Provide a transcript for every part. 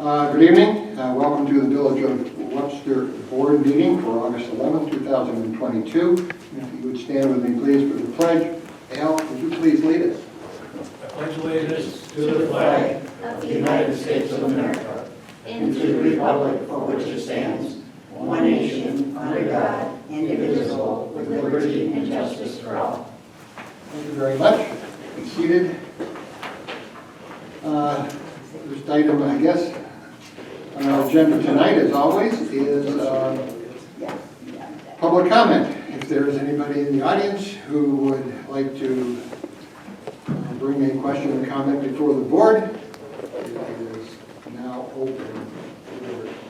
Good evening. Welcome to the Village of Webster Board meeting for August 11, 2022. If you would stand with me, please, for the pledge. Al, would you please lead us? I pledge allegiance to the flag of the United States of America and to the republic for which it stands, one nation, under God, indivisible, with liberty and justice for all. Thank you very much. Be seated. First item, I guess, on our agenda tonight, as always, is public comment. If there is anybody in the audience who would like to bring a question or comment before the board, it is now open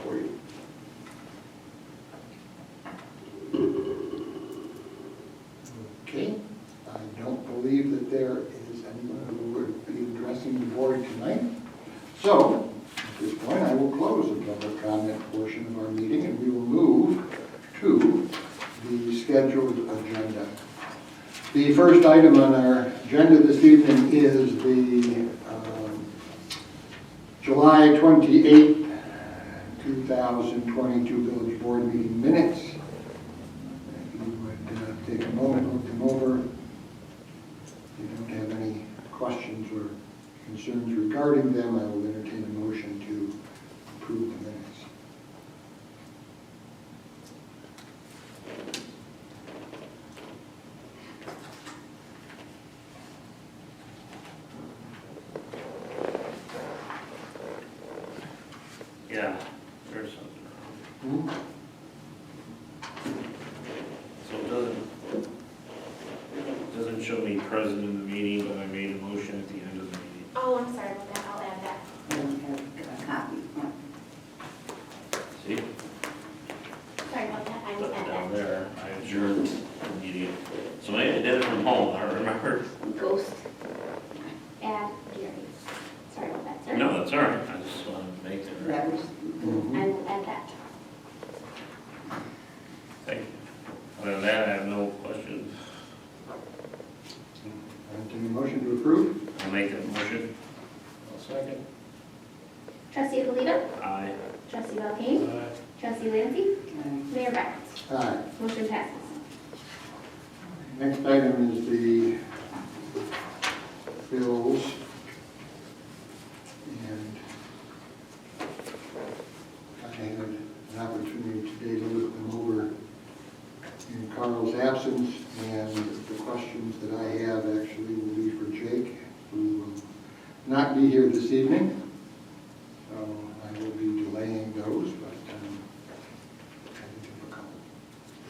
for you. Okay, I don't believe that there is anyone who would be addressing the board tonight. So, at this point, I will close the public comment portion of our meeting and we will move to the scheduled agenda. The first item on our agenda this evening is the July 28, 2022 Village Board meeting minutes. If you would take a moment, look them over. If you don't have any questions or concerns regarding them, I will entertain a motion to approve the minutes. Yeah, there's something wrong. So it doesn't show me present in the meeting, but I made a motion at the end of the meeting. Oh, I'm sorry about that, I'll add that. I don't have a copy. See? Sorry about that, I will But add down that. there, I adjourned the meeting. So maybe I did it from home, I don't remember. Ghost. Add Gary. Sorry about that, sir. No, that's all right, I just wanted to make it right. That was, I will add that. Thank you. Other than that, I have no questions. Entertain a motion to approve. I'll make that motion. I'll second. Trustee Alito? Aye. Trustee Belkane? Trustee Lancy? Mayor Byers? Aye. Motion passes. Next item is the bills. And I had an opportunity today to look them over in Carl's absence, and the questions that I have actually will be for Jake, who will not be here this evening. So I will be delaying those, but I think have a couple.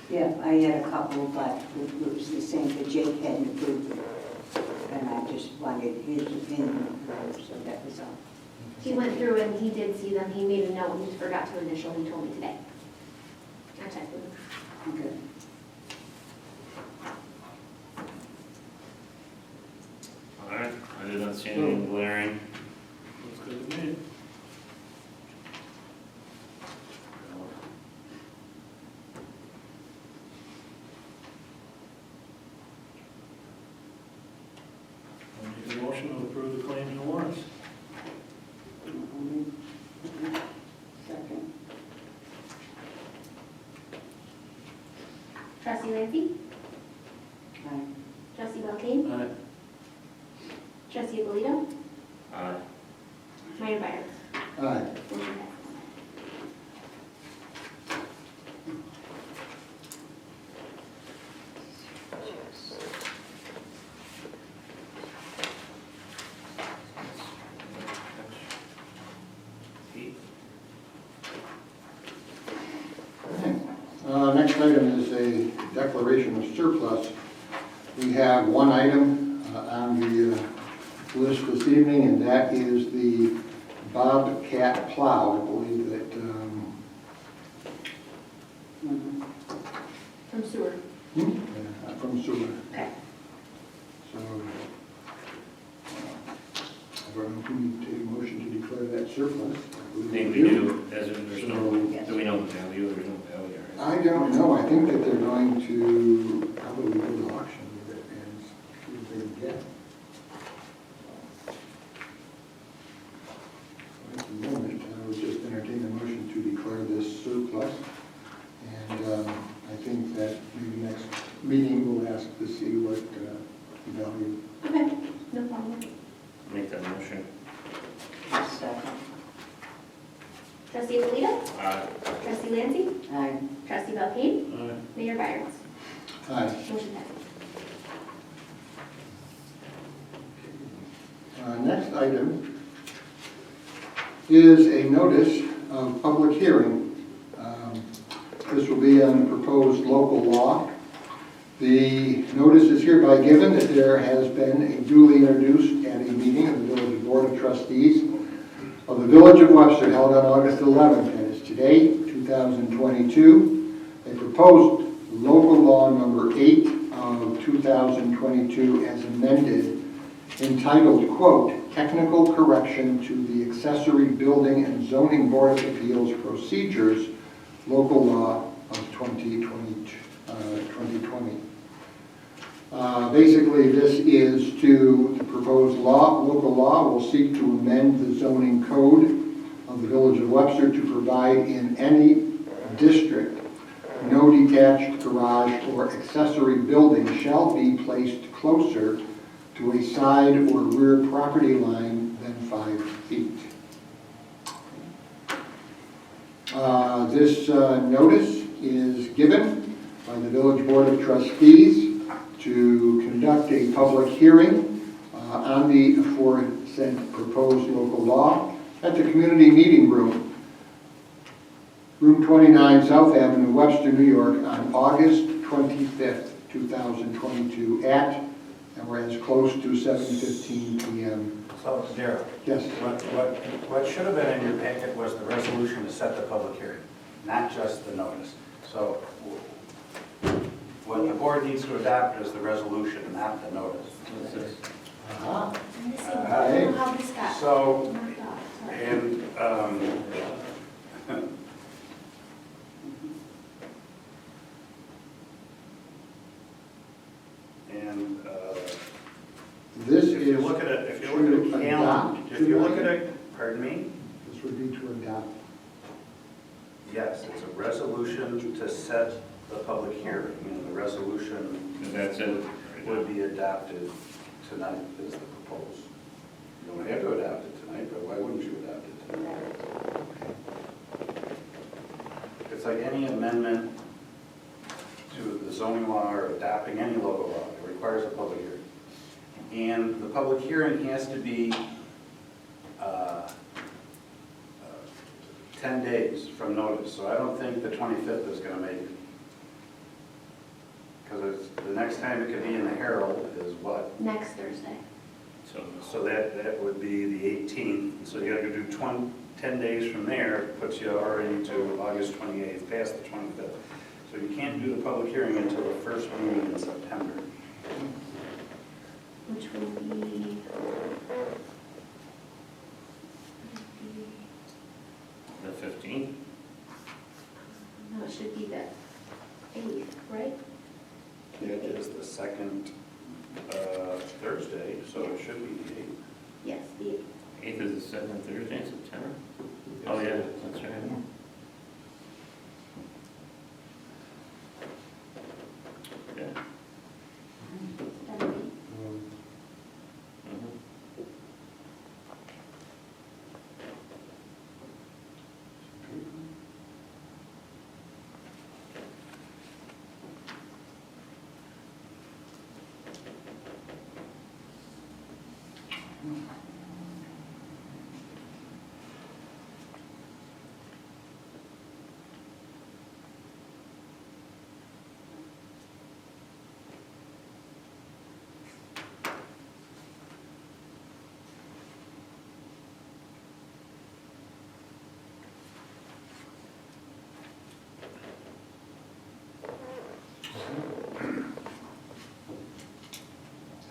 yeah, I had a couple, but it was the same, but Jake hadn't approved it. And I just wanted his opinion, so that was all. He went through and he did see them, he made a note, and just forgot to initial, he told me today. I checked with him. Okay. All right, I did not see anything glaring. Looks good to me. I'll make a motion to approve the claims and warrants. Second. Trustee Lancy? Aye. Trustee Belkane? Aye. Trustee Alito? Aye. Mayor Byers? Aye. Motion passes. Next item is a declaration of surplus. We have one item on the list this evening, and that is the Bobcat plow. I believe that, From sewer. from sewer. Okay. So, I don't know if we need to take a motion to declare that surplus. I think we do, as in, there's no, do we know the value, there's no value, right? I don't know. I think that they're going to probably go to auction with it and see what they can get. At the moment, I would just Aye. Trustee Belkane? Aye. Mayor Byers? Aye. Motion passes. Next item is a notice of public hearing. This will be on the proposed local law. The notice is hereby given that there has been a duly introduced at a meeting of the Village Board of Trustees of the Village of Webster held on August 11th, that is today, 2022, a proposed local law number 8 of 2022 as amended, entitled, quote, Technical Correction to the Accessory Building and Zoning Board of Appeals Procedures, Local Law of 2020. Basically, this is the proposed law. Local law will seek to amend the zoning code of the Village of Webster to provide in any district no detached garage or accessory building shall be placed closer to a side or rear property line than 5 feet. This notice is given by the Village Board of Trustees to conduct a public hearing on the aforesaid proposed local law at the community meeting room, room 29 South Avenue, Webster, New York, on August 25th, 2022 at, and we're as close to 7:15 p.m. So, Darrell, Yes. what should have been in your packet was the resolution to set the public hearing, not just the notice. So what the board needs to adopt is the resolution, not the notice. Aha. I'm missing, I don't know how this got. So, Oh my God, sorry. and This if you is look at it, if you to look at a calendar, adopt if you look at tonight? it, pardon me? This would be to adopt. Yes, it's a resolution to set the public hearing, and the resolution And that's it. would be adopted tonight is the proposal. You don't have to adopt it tonight, but why wouldn't you adopt it tonight? It's like any amendment to the zoning law or adopting any local law, it requires a public hearing. And the public hearing has to be 10 days from notice, so I don't think the 25th is going to make it. Because the next time it could be in the Herald is what? Next Thursday. So that would be the 18th, so you gotta do 10 days from there, puts you already to August 28th, past the 25th. So you can't do the public hearing until the first meeting in September. Which will be. The 15th? No, it should be the 8th, right? It is the second Thursday, so it should be the 8th. Yes, the 8th. 8th is the second Thursday in September? Oh, yeah, that's right. Okay. That'll be. Mhm.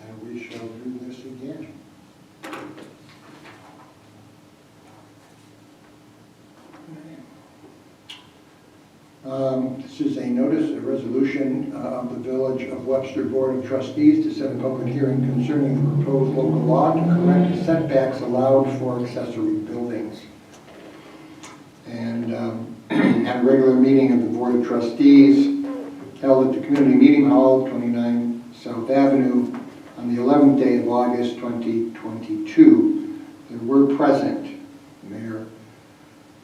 And we shall do this again. This is a notice, a resolution of the Village of Webster Board of Trustees to set a public hearing concerning the proposed local law to correct setbacks allowed for accessory buildings. And at a regular meeting of the Board of Trustees held at the Community Meeting Hall, 29 South Avenue, on the 11th day of August 2022. There were present Mayor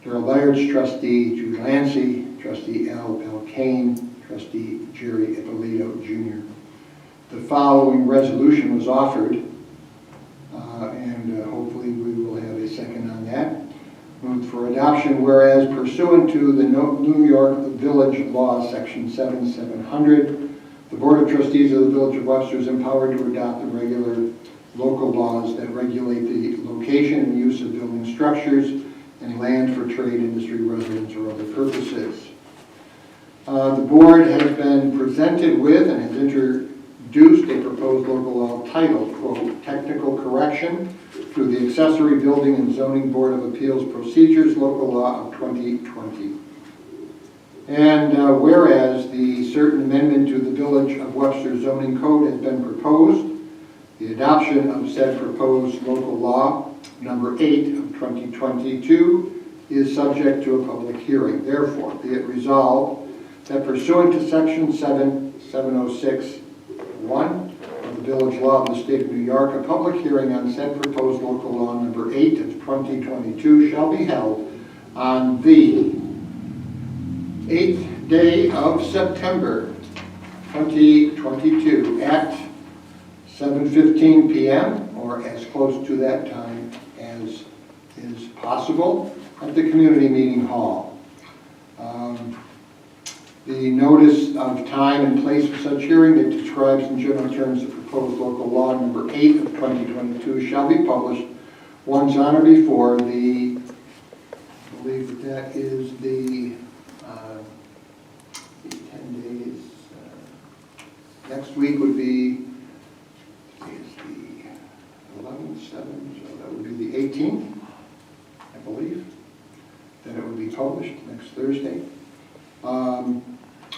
Darrell Byers, Trustee Jude Lancy, trustee Al Pelkane, trustee Jerry Ippolito Jr. The following resolution was offered, and hopefully we will have a second on that. Moved for adoption, whereas pursuant to the New York Village Law, Section 7700, the Board of Trustees of the Village of Webster is empowered to adopt the regular local laws that regulate the location and use of building structures and land for trade, industry, residence, or other purposes. The board has been presented with and has introduced a proposed local law titled, quote, Technical Correction to the Accessory Building and Zoning Board of Appeals Procedures, Local Law of 2020. And whereas the certain amendment to the Village of Webster zoning code has been proposed, the adoption of said proposed local law, number 8 of 2022, is subject to a public hearing. Therefore, be it resolved that pursuant to Section 706(1) of the Village Law of the State of New York, a public hearing on said proposed local law number 8 of 2022 shall be held on the 8th day of September 2022 at 7:15 p.m. or as close to that time as is possible at the Community Meeting Hall. The notice of time and place of such hearing that describes in general terms the proposed local law number 8 of 2022 shall be published once on or before the, I believe that is the 10 days. Next week would be is the 11th, 7th, so that would be the 18th, I believe. Then it would be published next Thursday.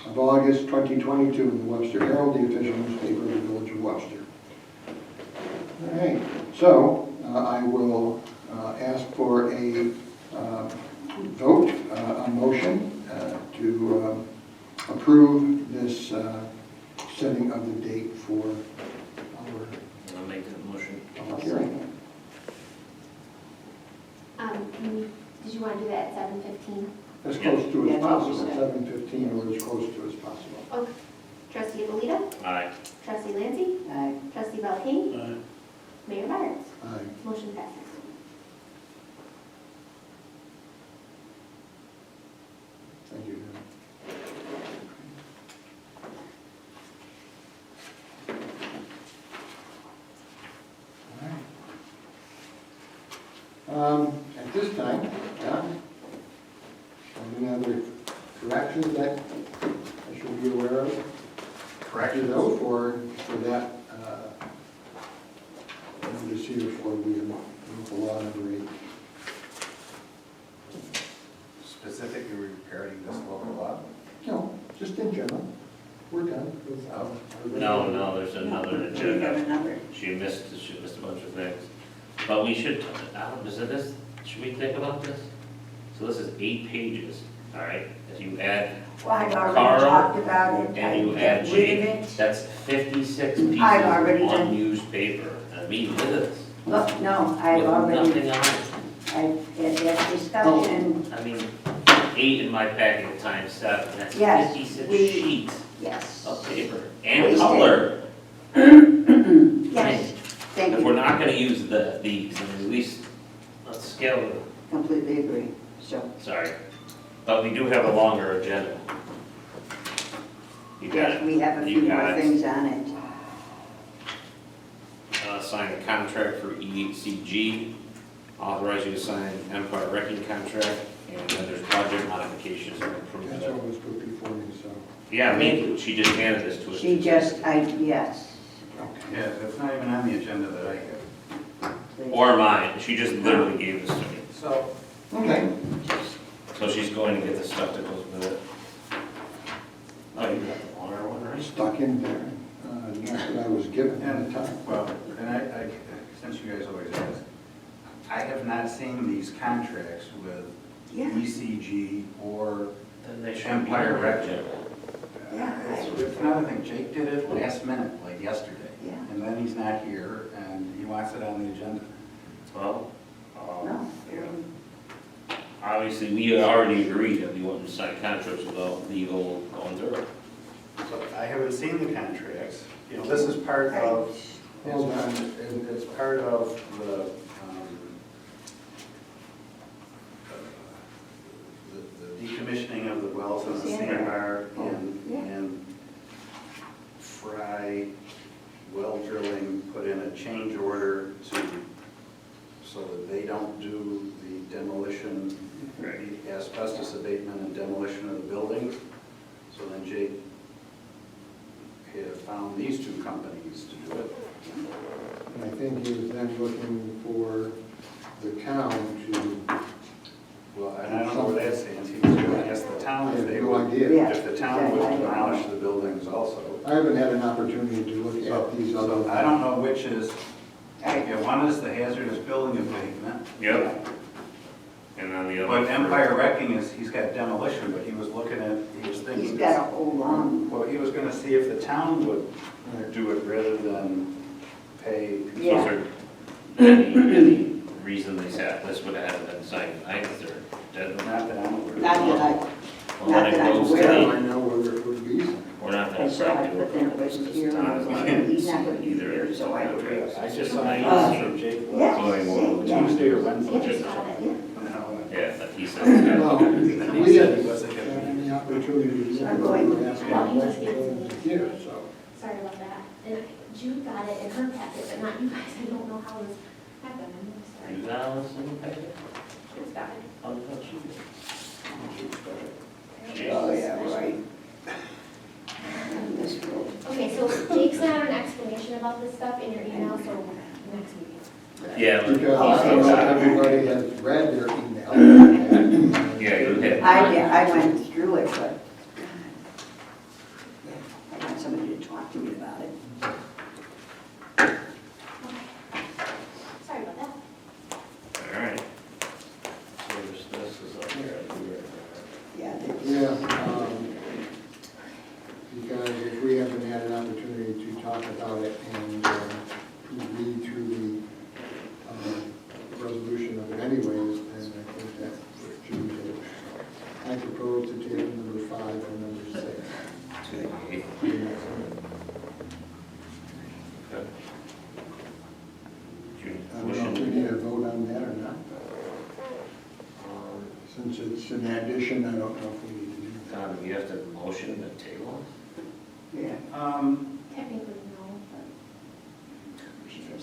Of August 2022 in the Webster Herald, the official newspaper of the Village of Webster. All right, so I will ask for a vote, a motion to approve this setting of the date for our I'll make that motion. public hearing. Did you want to do that at 7:15? As close to as Yeah, possible, that's 7:15 or as close to as possible. Okay. Trustee Ippolito? Aye. Trustee Lancy? Aye. Trustee Belkane? Aye. Mayor Byers? Aye. Motion passes. Thank you. All right. At this time, John, any other corrections that I should be aware of? Corrections? Those for that, I'm just here for the law number 8. Specifically regarding this local law? No, just in general. We're done with our. No, there's another We have agenda. another. She missed a bunch of things. But we should, should we think about this? So this is 8 pages, all right? If you add Well, I've already Carl, talked about it. and you I add get rid of Jake, it. that's 56 pieces I've of already done- unused paper. I mean, look at this. Look, no, I've With already, nothing on it. I had that discussion, I mean, 8 in my packet times 7, that's Yes, 56 we- sheets yes. of paper. And Wasted. color. Yes, thank If we're you. not gonna use these, I mean, at least, let's scale it. Completely agree, so. Sorry. But we do have a longer agenda. You got Yes, it. we have a You few more got it. things on it. Sign a contract for ECG, authorize you to sign Empire Wrecking contract, and then there's project modifications and That's improvement. always put before me, so. Yeah, me, she just handed this to us. She just, yes. Okay. Yeah, that's not even on the agenda that I have. please. Or mine, she just literally gave this to me. So, Okay. So she's going to get the stuff that goes with it. Oh, you got the longer one, right? Stuck in there, not that I was given at the time. well, and I, since you guys always ask, I have not seen these contracts with Yeah. ECG or Then they should be Empire on the Wrecking. agenda. Yeah. It's another thing, Jake did it last minute, like yesterday. Yeah. And then he's not here, and he wants it on the agenda. Well, No, you're- obviously, we already agreed that we wouldn't sign contracts without legal going through it. So I haven't seen the contracts. You know, this is part of, Hold on. it's part of the decommissioning of the wells on the sandbar and Fry well drilling put in a change order so that they don't do the demolition, the asbestos abatement and demolition of the buildings. So then Jake had found these two companies to do it. And I think he was then looking for the town to, Well, and I don't know where that stands. He was going to ask the town I if have they no would, idea. if the town would demolish the buildings also. I haven't had an opportunity to look at these other. So I don't know which is, yeah, one is the hazardous building abatement. Yep. And then the other. But Empire Wrecking is, he's got demolition, but he was looking at, he was thinking. He's got a whole long, Well, he was gonna see if the town would do it rather than pay. Yeah. Was there any reason they said this would have been signed tonight, is there? Not that I'm aware of. not that I, Well, not when it that I'm goes to aware I of. don't know whether it would be something. We're not I gonna saw stop it, doing but then it wasn't here, and I was like, he's not gonna be here, so I agree. I just saw this from Jake Yeah. Tuesday or Yeah, Wednesday. just got it, yeah. Yeah, but he said. Well, He we said didn't he wasn't have gonna any opportunity to I'm going with- ask Well, he just questions gets- here, so. Sorry about that. And Jude got it in her packet, but not you guys. I don't know how this happened. I'm really sorry. You got this in the packet? Jude's got it. How did that shoot? Oh, yeah, right. This road. Okay, so Jake sent out an explanation about this stuff in your email, so next meeting. Yeah. but- Because I don't know if everybody has read their email. Yeah, you had. I went through it, but I want somebody to talk to me about it. Sorry about that. All right. So this is up here. Yeah, they- Yeah, because if we haven't had an opportunity to talk about it and read through the resolution of it anyways, then I think that should be it. I propose to table number 5 and number 6. To the 8th. Okay. I don't know if we need a vote on that or not. Since it's an addition, I don't know if we need to do that. Tom, you have to motion the table? yeah. Technically, no,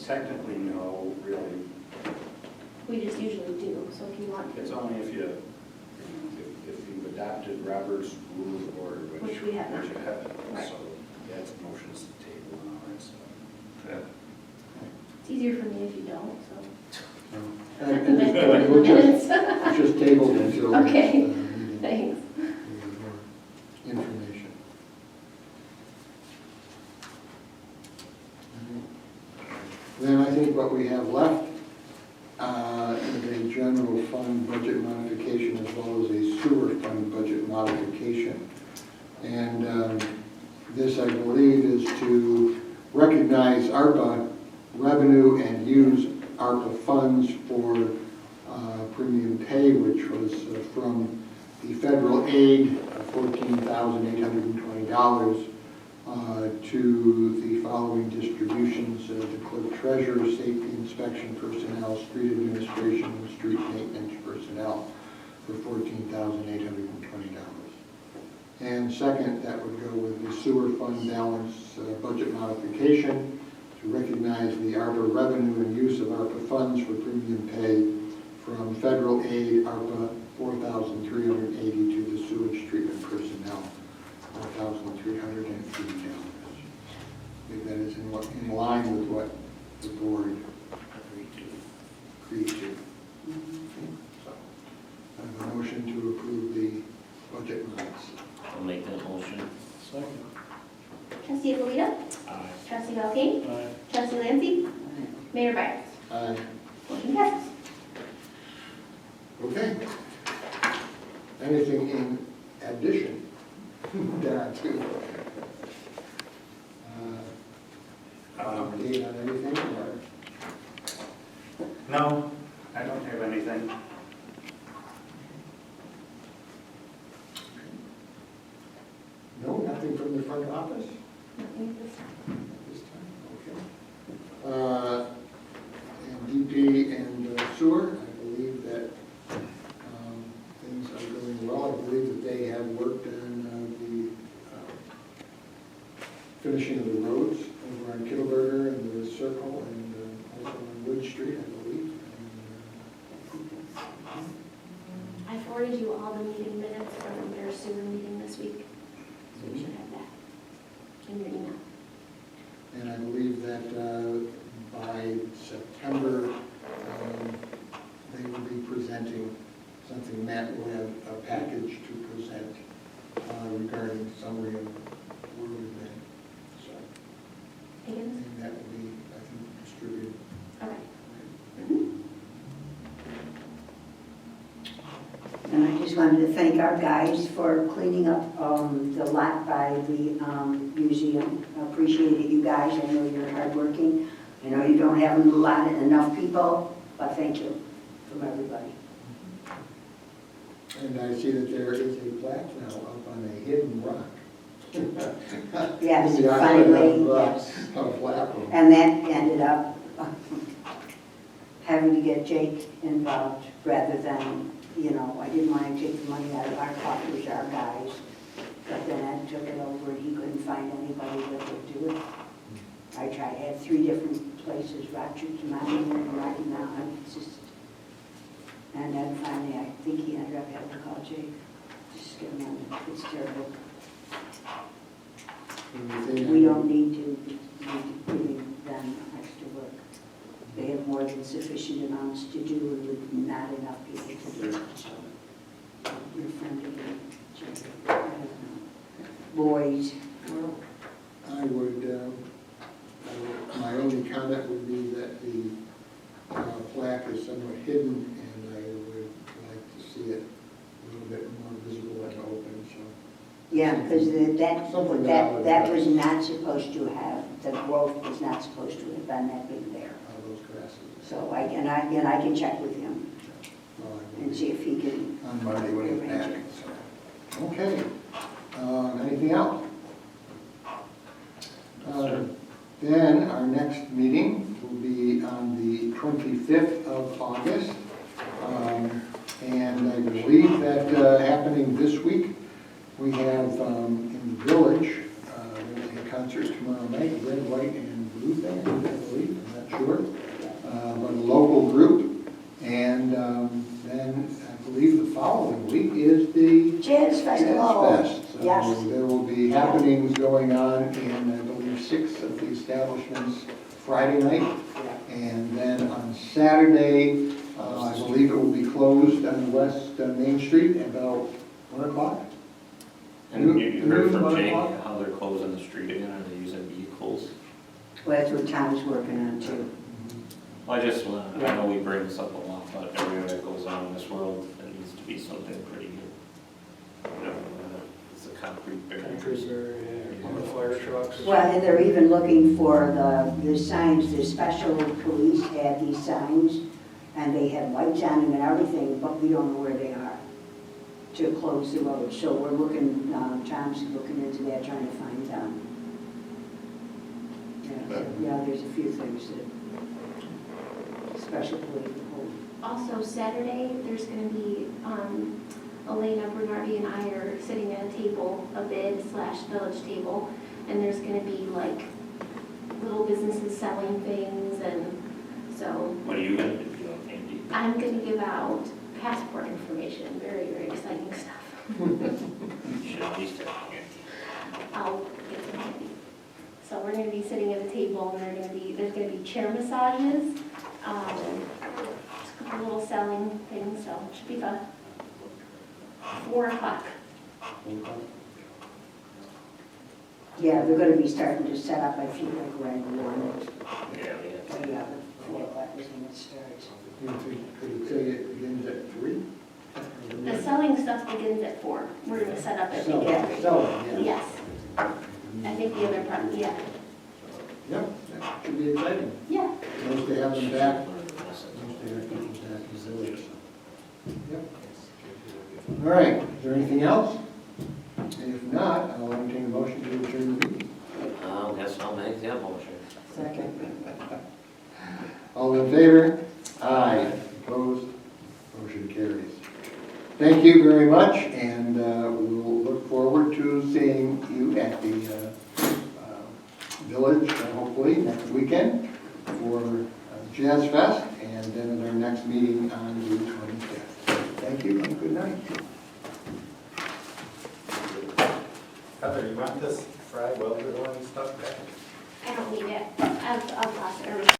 Technically, no, really. but we just usually do, so if you want It's to, only if you adopted Robert's Rules of Order, Which we have not. Which you haven't, Right. so that's motions to table and all that stuff. Okay. it's easier for me if you don't, so. And we'll just, it's just tabled until. Okay. Meeting. Thanks. More information. Then I think what we have left is a general fund budget modification as well as a sewer fund budget modification. And this, I believe, is to recognize ARPA revenue and use ARPA funds for premium pay, which was from the federal aid of $14,820 to the following distributions: the clerk treasurer, safety inspection personnel, street administration, and street maintenance personnel for $14,820. And second, that would go with the sewer fund balance budget modification to recognize the ARPA revenue and use of ARPA funds for premium pay from federal aid, ARPA $4,380 to the sewage treatment personnel, $4,380. I think that is in line with what the board agreed to. So, I have a motion to approve the budget mods. I'll make that motion. Trustee Alito? Aye. Trustee Belkane? Trustee Lancy? Mayor Byers? Aye. Motion passes. Okay. Anything in addition? Darn, too. Update on anything, or? No, I don't have anything. Anything from the front office Nothing at this time. this time? Okay. And DP and sewer, I believe that things are going well. I believe that they have worked on the finishing of the roads over on Kittleberger and the Circle and also on Wood Street, I believe. I forwarded you all the meeting minutes from their sewer meeting this week, so you should have that in your email. And I believe that by September, they will be presenting something. Matt will have a package to present regarding summary of where we've been. So, Higgins? and that will be, I think, distributed. Okay. And I just wanted to thank our guys for cleaning up the lot by the museum. I appreciate it, you guys. I know you're hardworking. I know you don't have enough people, but thank you from everybody. And I see that there is a plaque now up on a hidden rock. Yes, In the finally, island yes. of Lapham. And that ended up having to get Jake involved rather than, I didn't want to take the money out of our coffers, our guys. But then Ed took it over and he couldn't find anybody that would do it. I tried, I had 3 different places, Rochester Mountain and Rocky Mountain. And then finally, I think he ended up having to call Jake. Just get him on, it's terrible. We don't need to be giving them extra work. They have more than sufficient amounts to do with not enough people to do it. So, your friend again, Jake, I don't know. Boys, Well, I would, my only comment would be that the plaque is somewhat hidden, and I would like to see it a little bit more visible and open, so. yeah, because Something that I would that was not supposed to have, the growth was not supposed to have been that big there. All those grasses. So I can check with him Well, I will and see if he can. on Monday when he's back, arrange it. so. Okay. Anything else? Sir. Then our next meeting will be on the 25th of August. And I believe that happening this week, we have in the village, there's a concert tomorrow night, Red, White, and Blue Band, I believe, I'm not sure. But a local group. And then I believe the following week is the Jazz Festival. Jazz Fest. So Yes. there will be happenings going on in, I believe, 6 of the establishments Friday night. And then on Saturday, I believe it will be closed on West Main Street at about 1 o'clock. And you heard from 1 Jake o'clock? how they're closing the street again, are they using vehicles? Well, that's what Tom's working on too. Well, I just, I know we bring this up a lot, but everywhere that goes on in this world, it needs to be something pretty good. You know, it's a concrete barrier. On the fire trucks. Well, and they're even looking for the signs, the special police have these signs, and they have lights on them and everything, but we don't know where they are to close the road. So we're looking, Tom's looking into that, trying to find them. Yeah, there's a few things that special police hold. Also, Saturday, there's going to be, Elena Bernardi and I are sitting at a table, a bid/village table, and there's going to be like little businesses selling things, and so What are you gonna do, Andy? I'm going to give out passport information, very, very exciting stuff. You should at least have Andy. I'll get some candy. So we're going to be sitting at a table, and there's going to be chair massages, just a couple little selling things, so it should be fun. 4 o'clock. Yeah, they're gonna be starting to set up, I feel like, around 1. Yeah, yeah. Yeah, 4 o'clock is when it starts. Could it say it begins at 3? The selling stuff begins at 4. We're going to set up at Selling, 3. selling, Yes. I think the other part, yeah. Yep, that should be exciting. Yeah. Nice to have them back. Nice to have people back in the village. Yep. All right, is there anything else? If not, I'll entertain a motion to adjourn the meeting. Guess I'll make that motion. Second. All in favor? Aye. Opposed? Motion carries. Thank you very much, and we'll look forward to seeing you at the village, hopefully next weekend for Jazz Fest, and then at our next meeting on June 25th. Thank you and good night. Heather, you want this fried Webster stuff back? I don't need it. I'll toss it.